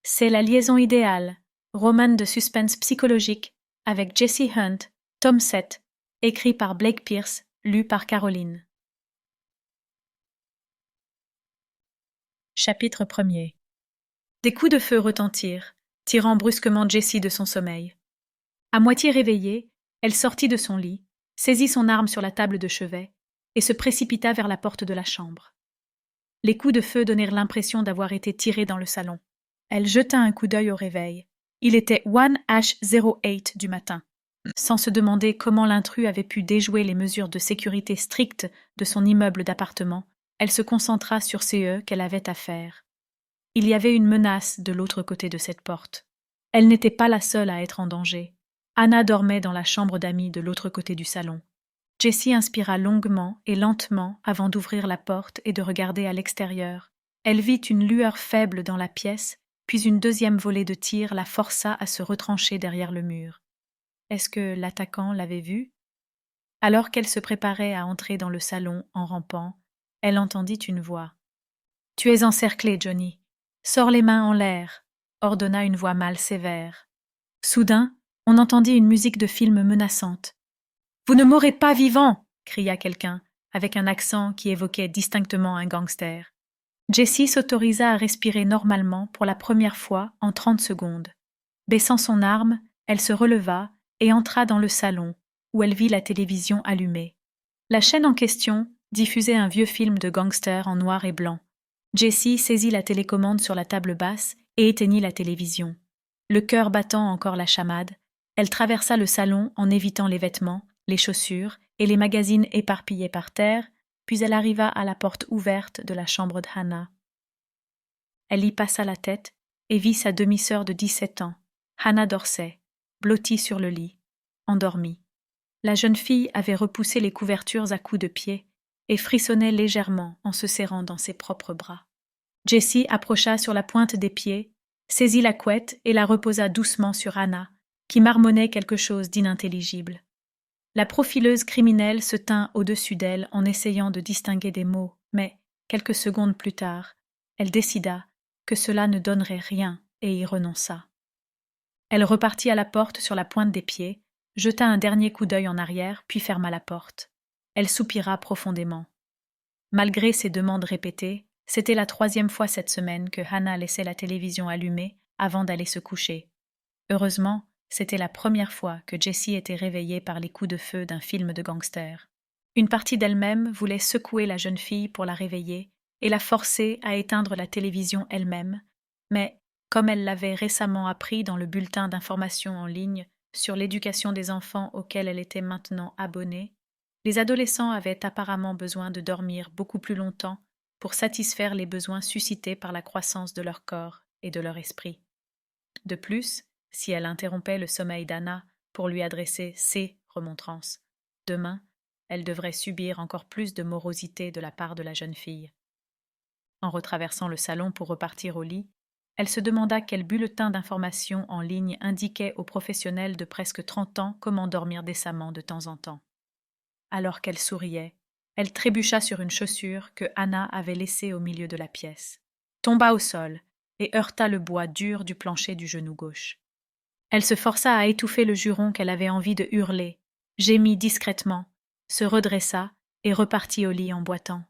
C'est la liaison idéale, roman de suspense psychologique avec Jesse Hunt, tome 7, écrit par Blake Pierce, lu par Caroline. Chapitre 1er. Des coups de feu retentirent, tirant brusquement Jessie de son sommeil. À moitié réveillée, elle sortit de son lit, saisit son arme sur la table de chevet et se précipita vers la porte de la chambre. Les coups de feu donnèrent l'impression d'avoir été tirés dans le salon. Elle jeta un coup d'œil au réveil. Il était 1H08 du matin. Sans se demander comment l'intrus avait pu déjouer les mesures de sécurité strictes de son immeuble d'appartement, elle se concentra sur ce qu'elle avait à faire. Il y avait une menace de l'autre côté de cette porte. Elle n'était pas la seule à être en danger. Anna dormait dans la chambre d'amis de l'autre côté du salon. Jessie inspira longuement et lentement avant d'ouvrir la porte et de regarder à l'extérieur. Elle vit une lueur faible dans la pièce, puis une deuxième volée de tirs la força à se retrancher derrière le mur. Est-ce que l'attaquant l'avait vue? Alors qu'elle se préparait à entrer dans le salon en rampant, elle entendit une voix. « Tu es encerclé, Johnny. Sors les mains en l'air », ordonna une voix mâle sévère. Soudain, on entendit une musique de film menaçante. « Vous ne mourrez pas vivant !» cria quelqu'un, avec un accent qui évoquait distinctement un gangster. Jessie s'autorisa à respirer normalement pour la première fois en 30 secondes. Baissant son arme, elle se releva et entra dans le salon, où elle vit la télévision allumée. La chaîne en question diffusait un vieux film de gangster en noir et blanc. Jessie saisit la télécommande sur la table basse et éteignit la télévision. Le cœur battant encore la chamade, elle traversa le salon en évitant les vêtements, les chaussures et les magazines éparpillés par terre, puis elle arriva à la porte ouverte de la chambre de Hannah. Elle y passa la tête et vit sa demi-sœur de 17 ans, Hannah Dorsey, blottie sur le lit, endormie. La jeune fille avait repoussé les couvertures à coups de pied et frissonnait légèrement en se serrant dans ses propres bras. Jessie approcha sur la pointe des pieds, saisit la couette et la reposa doucement sur Hannah, qui marmonnait quelque chose d'inintelligible. La profileuse criminelle se tint au-dessus d'elle en essayant de distinguer des mots, mais, quelques secondes plus tard, elle décida que cela ne donnerait rien et y renonça. Elle repartit à la porte sur la pointe des pieds, jeta un dernier coup d'œil en arrière, puis ferma la porte. Elle soupira profondément. Malgré ses demandes répétées, c'était la 3e fois cette semaine que Hannah laissait la télévision allumée avant d'aller se coucher. Heureusement, c'était la première fois que Jessie était réveillée par les coups de feu d'un film de gangster. Une partie d'elle-même voulait secouer la jeune fille pour la réveiller et la forcer à éteindre la télévision elle-même, mais, comme elle l'avait récemment appris dans le bulletin d'information en ligne sur l'éducation des enfants auquel elle était maintenant abonnée, les adolescents avaient apparemment besoin de dormir beaucoup plus longtemps pour satisfaire les besoins suscités par la croissance de leur corps et de leur esprit. De plus, si elle interrompait le sommeil d'Anna pour lui adresser ses remontrances, demain, elle devrait subir encore plus de morosité de la part de la jeune fille. En retraversant le salon pour repartir au lit, elle se demanda quel bulletin d'information en ligne indiquait aux professionnels de presque 30 ans comment dormir décemment de temps en temps. Alors qu'elle souriait, elle trébucha sur une chaussure que Hannah avait laissée au milieu de la pièce, tomba au sol et heurta le bois dur du plancher du genou gauche. Elle se força à étouffer le juron qu'elle avait envie de hurler, gémit discrètement, se redressa et repartit au lit en boitant.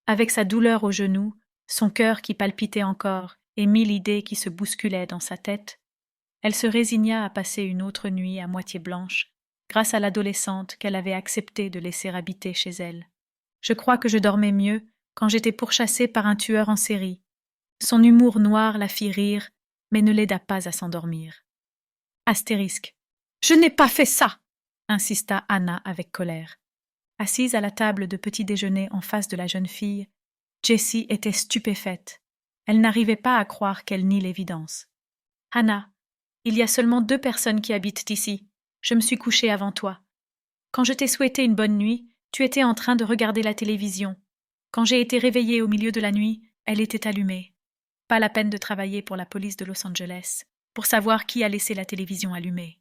Avec sa douleur au genou, son cœur qui palpitait encore et 1000 idées qui se bousculaient dans sa tête, elle se résigna à passer une autre nuit à moitié blanche, grâce à l'adolescente qu'elle avait accepté de laisser habiter chez elle. Je crois que je dormais mieux quand j'étais pourchassée par un tueur en série. Son humour noir la fit rire, mais ne l'aida pas à s'endormir. Astérisque. « Je n'ai pas fait ça !» insista Hannah avec colère. Assise à la table de petit déjeuner en face de la jeune fille, Jessie était stupéfaite. Elle n'arrivait pas à croire qu'elle nie l'évidence. « Hannah, il y a seulement 2 personnes qui habitent ici. Je me suis couchée avant toi. Quand je t'ai souhaité une bonne nuit, tu étais en train de regarder la télévision. Quand j'ai été réveillée au milieu de la nuit, elle était allumée. Pas la peine de travailler pour la police de Los Angeles pour savoir qui a laissé la télévision allumée. »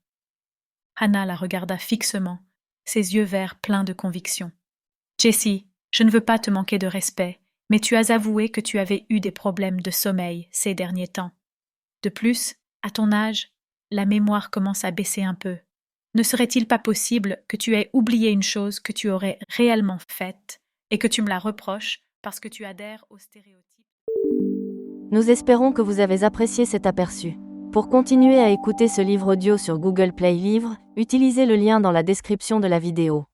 Hannah la regarda fixement, ses yeux verts pleins de conviction. « Jessie, je ne veux pas te manquer de respect, mais tu as avoué que tu avais eu des problèmes de sommeil ces derniers temps. De plus, à ton âge, la mémoire commence à baisser un peu. Ne serait-il pas possible que tu aies oublié une chose que tu aurais réellement faite et que tu me la reproches parce que tu adhères aux stéréotypes? Nous espérons que vous avez apprécié cet aperçu. Pour continuer à écouter ce livre audio sur Google Play Livres, utilisez le lien dans la description de la vidéo.